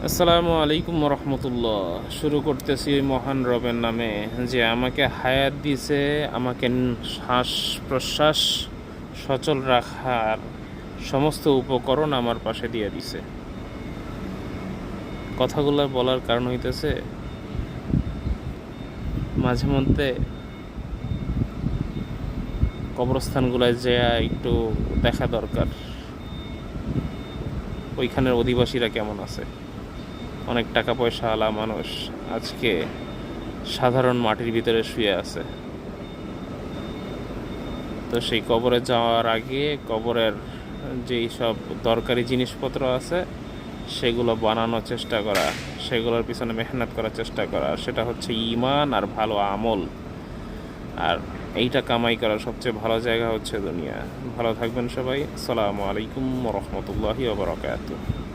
আসসালামু আলাইকুম রহমতুল্লাহ। শুরু করতেছি ওই মহান রবের নামে, যে আমাকে হায়াত দিছে, আমাকে শ্বাস প্রশ্বাস সচল রাখার সমস্ত উপকরণ আমার পাশে দিয়ে দিছে। কথাগুলো বলার কারণ হইতেছে, মাঝে মধ্যে কবরস্থানগুলোয় যেয়া একটু দেখা দরকার, ওইখানের অধিবাসীরা কেমন আছে। অনেক টাকা পয়সা আলা মানুষ আজকে সাধারণ মাটির ভিতরে শুয়ে আছে। তো সেই কবরে যাওয়ার আগে কবরের যেই সব দরকারি জিনিসপত্র আছে সেগুলো বানানোর চেষ্টা করা, সেগুলোর পিছনে মেহনত করার চেষ্টা করা, সেটা হচ্ছে ঈমান আর ভালো আমল। আর এইটা কামাই করার সবচেয়ে ভালো জায়গা হচ্ছে দুনিয়া। ভালো থাকবেন সবাই। আসসালামু আলাইকুম রহমতুল্লাহি ওয়া বারাকাতুহু।